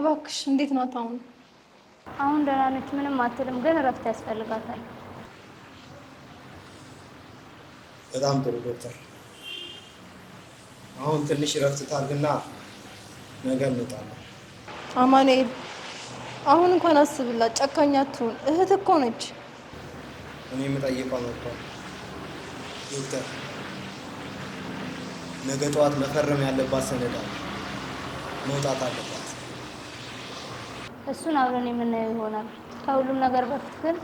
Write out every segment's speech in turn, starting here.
እባክሽ እንዴት ናት አሁን? አሁን ደህና ነች፣ ምንም አትልም፣ ግን እረፍት ያስፈልጋታል። በጣም ጥሩ ዶክተር። አሁን ትንሽ እረፍት ታርግና ነገ እንወጣለን። አማኑኤል አሁን እንኳን አስብላት፣ ጨካኝ አትሁን። እህት እኮ ነች። እኔ የምጠይቀው ነበር ዶክተር፣ ነገ ጠዋት መፈረም ያለባት ሰነድ አለ፣ መውጣት አለባት። እሱን አብረን የምናየው ይሆናል። ከሁሉም ነገር በፊት ግን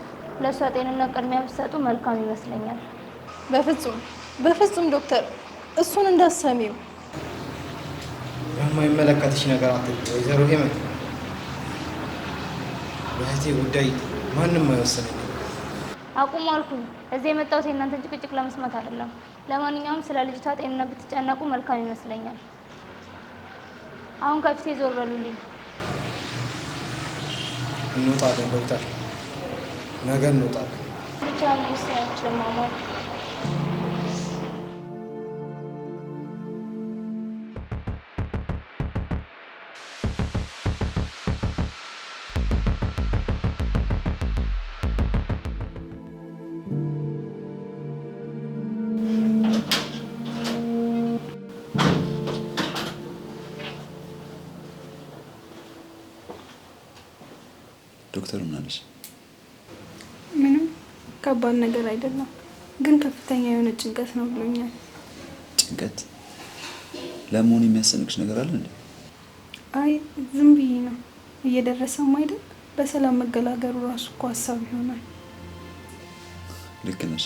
ለእሷ ጤንነት ቅድሚያ ብትሰጡ መልካም ይመስለኛል። በፍጹም ዶክተር፣ እሱን እንዳሰሚው። የማይመለከትሽ ነገር አትልኝ ወይዘሮ ሄመን። በእህቴ ጉዳይ ማንም አይወስነኝም። አቁሙ አልኩኝ። እዚህ የመጣሁት የእናንተን ጭቅጭቅ ለመስማት አይደለም። ለማንኛውም ስለ ልጅቷ ጤንነት ብትጨነቁ መልካም ይመስለኛል። አሁን ከፊቴ ዞር በሉልኝ። እንወጣለን ዶክተር፣ ነገ እንወጣለን። ብቻ ልጅ ያችለማማል። ዶክተር ምን አለሽ? ምንም ከባድ ነገር አይደለም፣ ግን ከፍተኛ የሆነ ጭንቀት ነው ብሎኛል። ጭንቀት? ለመሆኑ የሚያስጨንቅሽ ነገር አለ እንዴ? አይ ዝም ብዬ ነው። እየደረሰም አይደል? በሰላም መገላገሉ ራሱ እኮ ሀሳብ ይሆናል። ልክ ነሽ፣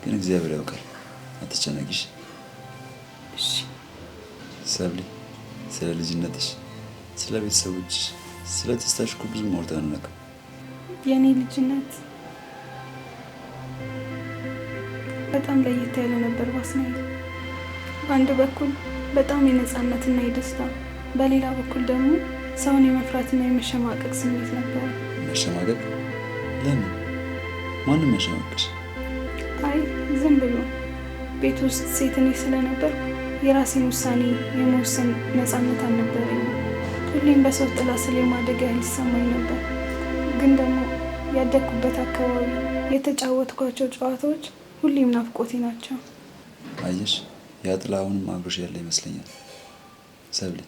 ግን እግዚአብሔር ያውቃል። አትጨነቂሽ። እሺ ሰብሊ፣ ስለ ልጅነትሽ፣ ስለ ቤተሰቦችሽ፣ ስለ ተስታሽ እኮ ብዙ ማውርተን አናውቅም። የኔ ልጅነት በጣም ለየት ያለ ነበር ባስናይ። በአንድ በኩል በጣም የነፃነትና የደስታ፣ በሌላ በኩል ደግሞ ሰውን የመፍራትና የመሸማቀቅ ስሜት ነበር። መሸማቀቅ? ለምን? ማንም ያሸማቀቅሽ? አይ ዝም ብሎ ቤት ውስጥ ሴት እኔ ስለነበር የራሴን ውሳኔ የመወሰን ነፃነት አልነበረኝም። ሁሌም በሰው ጥላ ስር የማደግ ያህል ይሰማኝ ነበር። ግን ደግሞ ያደግኩበት አካባቢ፣ የተጫወትኳቸው ጨዋታዎች ሁሌም ናፍቆቴ ናቸው። አየሽ፣ ያ ጥላ አሁንም አብሮሽ ያለ ይመስለኛል። ሰብሊ፣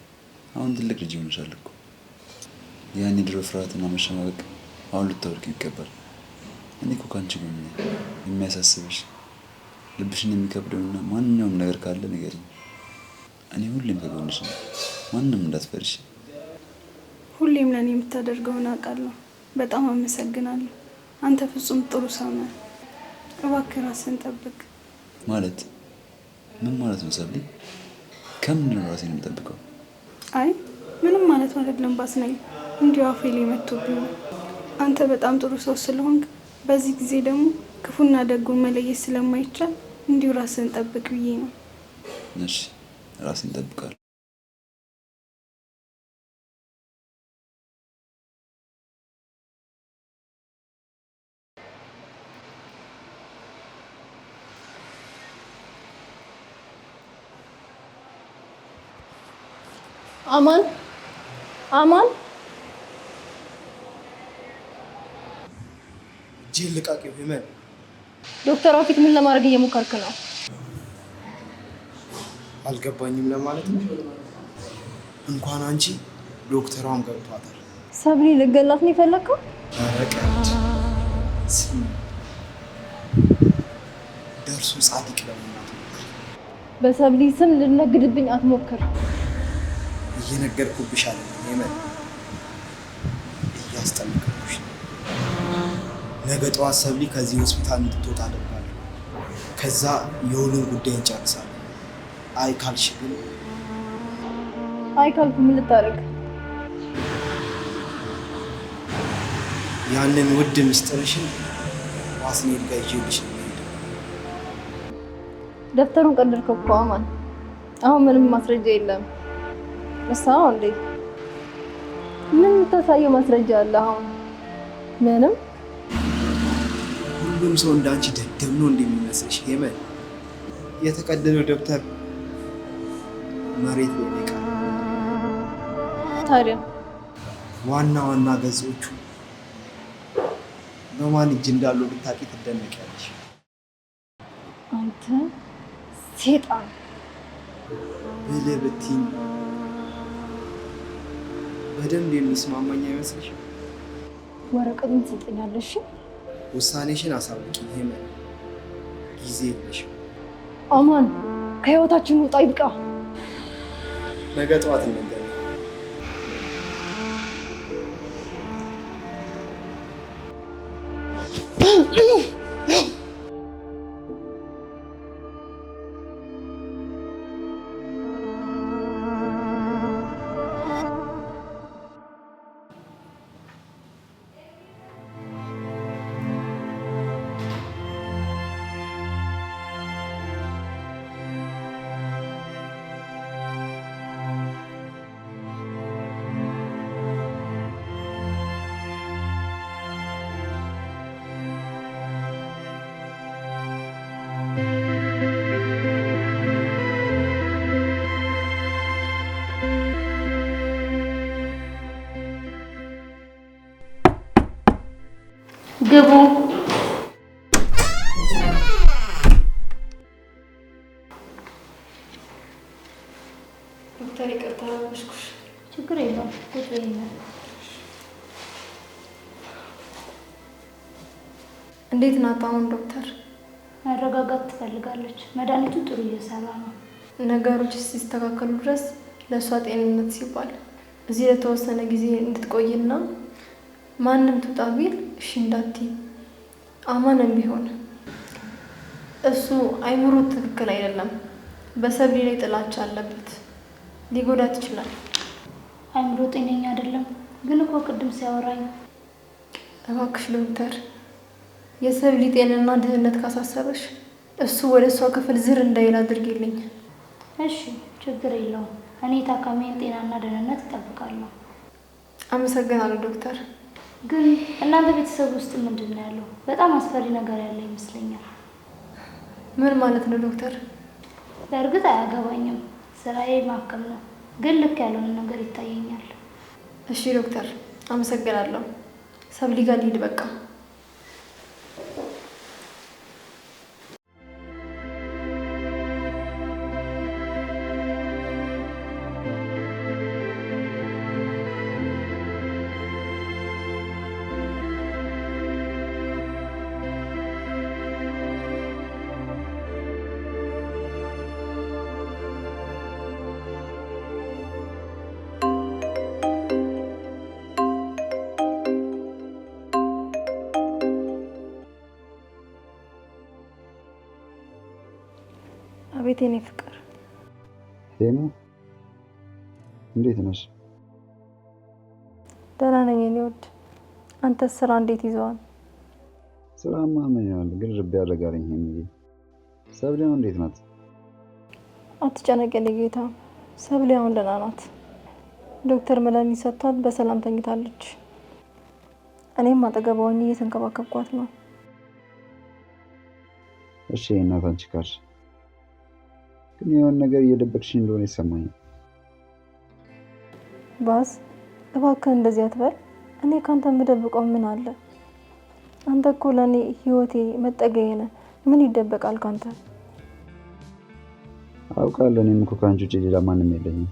አሁን ትልቅ ልጅ ሆነሻል እኮ። ያን የድሮ ፍርሃትና መሸማቀቅ አሁን ልታወርቂው ይገባል። እኔ እኮ ከአንቺ ጎን ነኝ። የሚያሳስብሽ ልብሽን የሚከብደውና ማንኛውም ነገር ካለ ንገሪኝ። እኔ ሁሌም ከጎንሽ ነኝ። ማንም እንዳትፈሪሽ። ሁሌም ለእኔ የምታደርገውን አውቃለሁ። በጣም አመሰግናለሁ። አንተ ፍጹም ጥሩ ሰው ነህ። እባክህ ራስህን ጠብቅ። ማለት ምን ማለት ነው ሰብሊ? ከምን ነው ራሴን የምጠብቀው? አይ ምንም ማለት አይደለም ባስናይ፣ እንዲሁ አፌ ላይ መጥቶብኝ ነው። አንተ በጣም ጥሩ ሰው ስለሆንክ፣ በዚህ ጊዜ ደግሞ ክፉና ደጉን መለየት ስለማይቻል እንዲሁ ራስህን ጠብቅ ብዬ ነው። እሺ ራሴን እጠብቃለሁ። አማን እጅህን ልቃቂው ሄመን። ዶክተሯ ፊት ምን ለማድረግ እየሞከርክ ነው? አልገባኝም ለማለት ነው። እንኳን አንቺ ዶክተሯም ገብቷታል። ሰብሊ ልገላት ነው የፈለግከው? ኧረ ቀልድ። ስሚ፣ ደርሶ ጻድቅ ለመሆናት ሞክር። በሰብሊ ስም ልነግድብኝ አትሞክር። እየነገርኩብሽ አለ ሄመን፣ እያስጠነቀቅኩሽ ነው። ነገ ጠዋት ሰብሊ ከዚህ ሆስፒታል እንድትወጣ አደርጋለሁ። ከዛ የሁሉን ጉዳይ እንጨርሳለን። አይ ካልሽ ግን? አይ ካልኩ ምን ልታደርግ? ያንን ውድ ምስጢርሽን ዋስኔል ጋር ይዤልሽ ነው የምሄደው። ደብተሩን ቀደድከው እኮ አማን። አሁን ምንም ማስረጃ የለም። እሳው እንዴ ምን ተሳየው ማስረጃ አለ? አሁን ምንም። ሁሉም ሰው እንዳንቺ ደደብ ነው እንደሚመስልሽ ሄመን። የተቀደደው ደብተር መሬት ላይ ይቀር። ታዲያ ዋና ዋና ገጾቹ በማን እጅ እንዳሉ ብታውቂ ትደነቂያለሽ። አንተ ሴጣን ብልህ ብትይኝ በደንብ የሚስማማኝ አይመስልሽም? ወረቀቱን ትሰጠኛለሽ? ውሳኔሽን አሳውቂ። ሄመን ጊዜ የለሽም። አማን ከህይወታችን ውጣ፣ ይብቃ። ነገ ጠዋት እንገናኝ። ግቡ። ዶክተር ይቅርታ አላመሽኩሽ። ችግር የለውም። ቁጭ በይ። እንዴት ናት አሁን ዶክተር? መረጋጋት ትፈልጋለች። መድኃኒቱ ጥሩ እየሰራ ነው። ነገሮች ሲስተካከሉ ድረስ ለእሷ ጤንነት ሲባል እዚህ ለተወሰነ ጊዜ እንድትቆይና ማንም ትውጣ ቢል እሺ እንዳትይ። አማንም ቢሆን እሱ አይምሮ ትክክል አይደለም። በሰብሊ ላይ ጥላቻ አለበት። ሊጎዳት ይችላል። አይምሮ ጤነኛ አይደለም ግን እኮ ቅድም ሲያወራኝ። እባክሽ ዶክተር የሰብሊ ጤንና ደህንነት ካሳሰበሽ እሱ ወደ እሷ ክፍል ዝር እንዳይል አድርጊልኝ። እሺ ችግር የለውም። እኔ ታካሚን ጤናና ደህንነት እጠብቃለሁ። አመሰግናለሁ ዶክተር። ግን እናንተ ቤተሰብ ውስጥ ምንድን ነው ያለው? በጣም አስፈሪ ነገር ያለ ይመስለኛል። ምን ማለት ነው ዶክተር? በእርግጥ አያገባኝም። ስራዬ ማከም ነው። ግን ልክ ያልሆነ ነገር ይታየኛል። እሺ ዶክተር አመሰግናለሁ። ሰብሊ ጋር ልሂድ በቃ። አቤት የኔ ፍቅር። ሄሎ እንዴት ነሽ? ደህና ነኝ የኔ ውድ። አንተስ ስራ እንዴት ይዘዋል? ስራማ ምን ይሆናል ግን ልብ ያደርጋለኝ። ሄምዬ ሰብሊ አሁን እንዴት ናት? አትጨነቅ የኔ ጌታ። ሰብሊ አሁን ደህና ናት። ዶክተር መድኃኒት ሰጥቷት በሰላም ተኝታለች። እኔም አጠገቧ ሆኜ እየተንከባከብኳት ነው። እሺ እናት አንቺ ካልሽ ግን የሆነ ነገር እየደበቅሽ እንደሆነ ይሰማኛል። ባስ እባክህ እንደዚህ አትበል። እኔ ካንተ የምደብቀው ምን አለ? አንተ እኮ ለእኔ ህይወቴ መጠገዬ ነህ። ምን ይደበቃል ካንተ? አውቃለሁ። እኔም እኮ ከአንቺ ውጭ ሌላ ማንም የለኝም።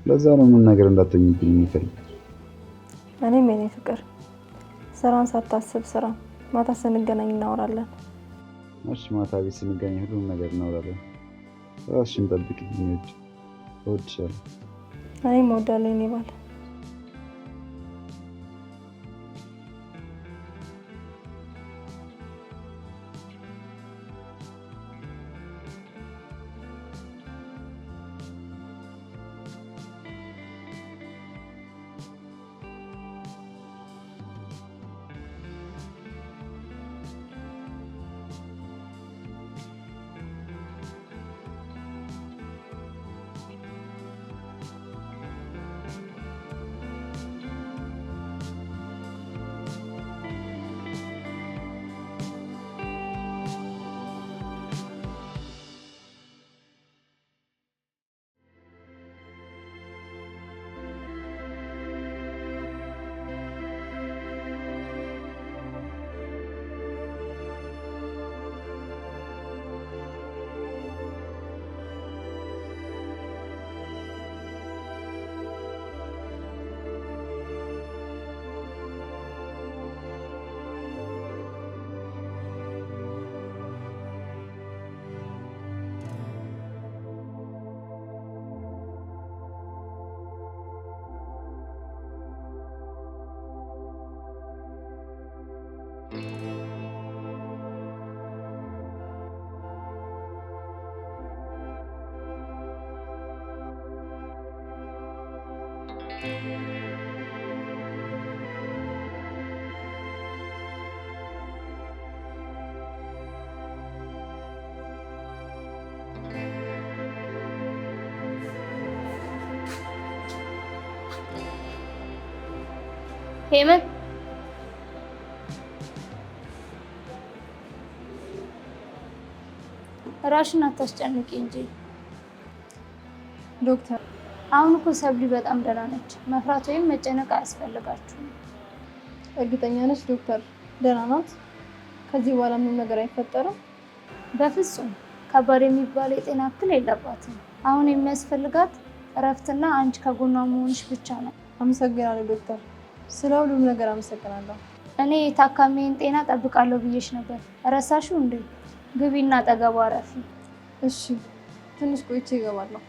ለዛ ነው ምን ነገር እንዳትሆኝብኝ የሚፈልግ። እኔም የኔ ፍቅር ስራን ሳታስብ ስራ። ማታ ስንገናኝ እናወራለን። እሺ ማታ ቤት ስንገናኝ ሁሉም ነገር እናወራለን። ራስሽን ጠብቂ። እወድሻለሁ። እኔም እወዳለሁ የኔ ባል። ሄመን ራሽን አታስጨንቂ እንጂ ዶክተር። አሁን እኮ ሰብሊ በጣም ደህና ነች። መፍራት ወይም መጨነቅ አያስፈልጋችሁም። እርግጠኛ ነች ዶክተር? ደህና ናት? ከዚህ በኋላ ምንም ነገር አይፈጠርም? በፍጹም ከባድ የሚባል የጤና እክል የለባትም። አሁን የሚያስፈልጋት እረፍትና አንቺ ከጎኗ መሆንሽ ብቻ ነው። አመሰግናለሁ ዶክተር፣ ስለ ሁሉም ነገር አመሰግናለሁ። እኔ የታካሚን ጤና ጠብቃለሁ ብዬሽ ነበር። ረሳሽው እንዴ? ግቢና አጠገቧ አረፊ። እሺ፣ ትንሽ ቆይቼ እገባለሁ።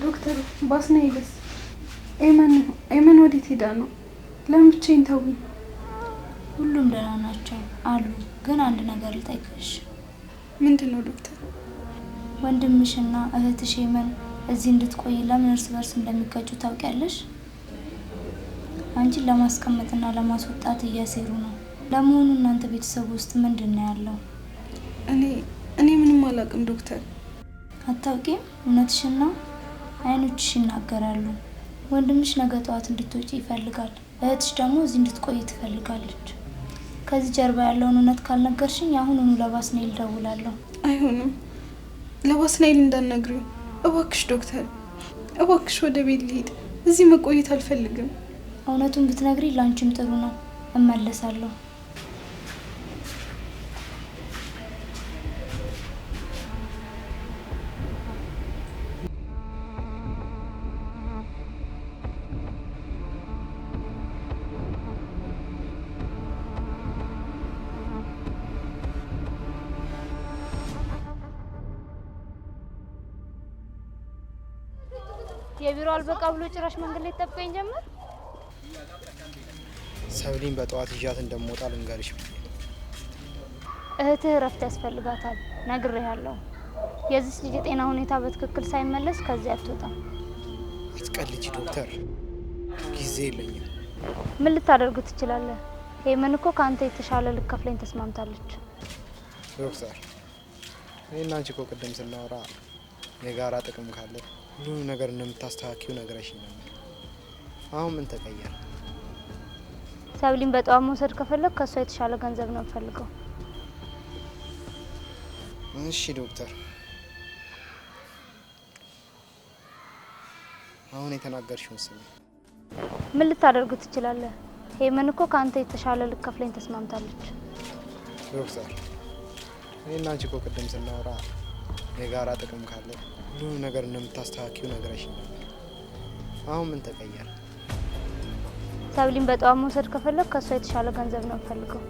ዶክተር ባስናይልስ ኤመን ወዴት ሄዳ ነው? ለምን ብቻዬን ተውኝ? ሁሉም ደህና ናቸው አሉ። ግን አንድ ነገር ልጠይቅሽ። ምንድን ነው ዶክተር? ወንድምሽና እህትሽ ኤመን እዚህ እንድትቆይ ለምን እርስ በርስ እንደሚጋጩ ታውቂያለሽ? አንቺን ለማስቀመጥና ለማስወጣት እያሴሩ ነው። ለመሆኑ እናንተ ቤተሰብ ውስጥ ምንድን ነው ያለው? እኔ ምንም አላውቅም ዶክተር። አታውቂም? እውነትሽን ነው። አይኖችሽ ይናገራሉ። ወንድምሽ ነገ ጠዋት እንድትወጪ ይፈልጋል። እህትሽ ደግሞ እዚህ እንድትቆይ ትፈልጋለች። ከዚህ ጀርባ ያለውን እውነት ካልነገርሽኝ አሁኑኑ ለባስናኤል እደውላለሁ። አይሆንም፣ ለባስናኤል እንዳትነግሪው እባክሽ ዶክተር። እባክሽ ወደ ቤት ልሂድ። እዚህ መቆየት አልፈልግም። እውነቱን ብትነግሪ ላንቺም ጥሩ ነው። እመለሳለሁ። የቢሮ አልበቃ ብሎ ጭራሽ መንገድ ላይ ጠብቀኝ ጀመር። ሰብሊን በጠዋት ይዣት እንደምወጣ ልንገርሽ። እህትህ እረፍት ያስፈልጋታል፣ ነግሬሃለሁ። የዚህ ልጅ የጤና ሁኔታ በትክክል ሳይመለስ ከዚህ አትወጣም። አትቀልጂ ዶክተር፣ ጊዜ የለኝም። ምን ልታደርግ ትችላለህ? ሄመን እኮ ከአንተ የተሻለ ልከፍለኝ ተስማምታለች። ዶክተር፣ እኔና አንቺ እኮ ቅድም ስናወራ የጋራ ጥቅም ካለ ሁሉንም ነገር እንደምታስተካክዩ ነግረሽኝ ነበር። አሁን ምን ተቀየረ? ሰብሊን በጠዋት መውሰድ ከፈለግ ከእሷ የተሻለ ገንዘብ ነው የምፈልገው። እሺ ዶክተር፣ አሁን የተናገርሽውን ስሚ። ምን ልታደርግ ትችላለህ? ሄመን እኮ ከአንተ የተሻለ ልከፍለኝ ተስማምታለች። ዶክተር፣ እኔና አንቺ እኮ ቅድም ስናወራ የጋራ ጥቅም ካለ ሁሉንም ነገር እንደምታስተካክዩ ነግረሽኝ ነበር። አሁን ምን ተቀየረ? ሰብሊን በጠዋት መውሰድ ከፈለግ ከእሷ የተሻለ ገንዘብ ነው የምፈልገው።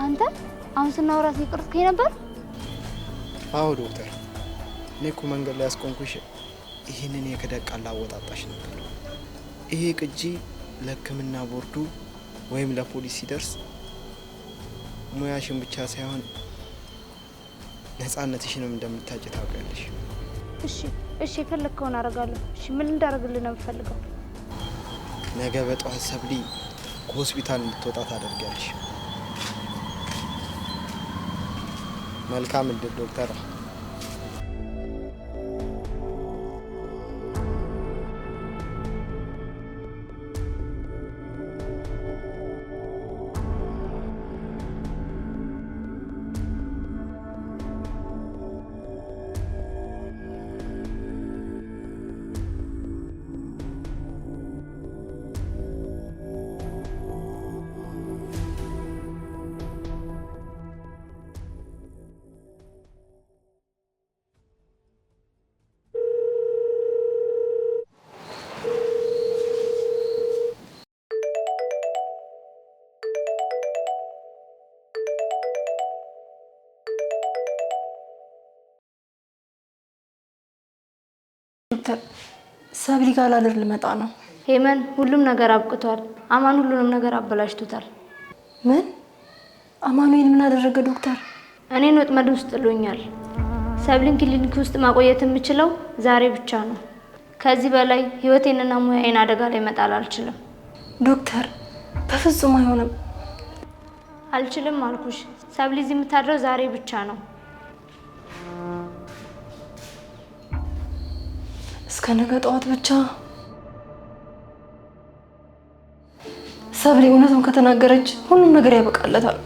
አንተ አሁን ስናወራት ይቅርትከኝ ነበር? አዎ ዶክተር፣ እኔ እኮ መንገድ ላይ ያስቆምኩሽ ይህንን የክህደት ቃል ላወጣጣሽ ነበር። ይሄ ቅጂ ለሕክምና ቦርዱ ወይም ለፖሊስ ሲደርስ ሙያሽን ብቻ ሳይሆን ነፃነትሽንም እንደምታጭ ታውቂያለሽ። እሺ የፈለግከውን አደርጋለሁ። እሺ ምን እንዳደርግልህ ነው የምፈልገው? ነገ በጠዋት ሰብሊ ከሆስፒታል እንድትወጣ ታደርጊያለሽ። መልካም እድል ዶክተር። ዶክተር ሰብሊ ጋር ላድር ልመጣ ነው። ሄመን ሁሉም ነገር አብቅቷል። አማን ሁሉንም ነገር አበላሽቶታል። ምን? አማኑኤል ምን አደረገ ዶክተር? እኔን ወጥመድ ውስጥ ጥሎኛል። ሰብሊን ክሊኒክ ውስጥ ማቆየት የምችለው ዛሬ ብቻ ነው። ከዚህ በላይ ህይወቴንና ሙያዬን አደጋ ላይ መጣል አልችልም። ዶክተር በፍጹም አይሆንም። አልችልም አልኩሽ። ሰብሊ እዚህ የምታድረው ዛሬ ብቻ ነው። እስከ ነገ ጠዋት ብቻ። ሰብሊ እውነቱን ከተናገረች ሁሉም ነገር ያበቃለታል።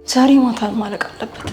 ዛሬ ማታ ማለቅ አለበት።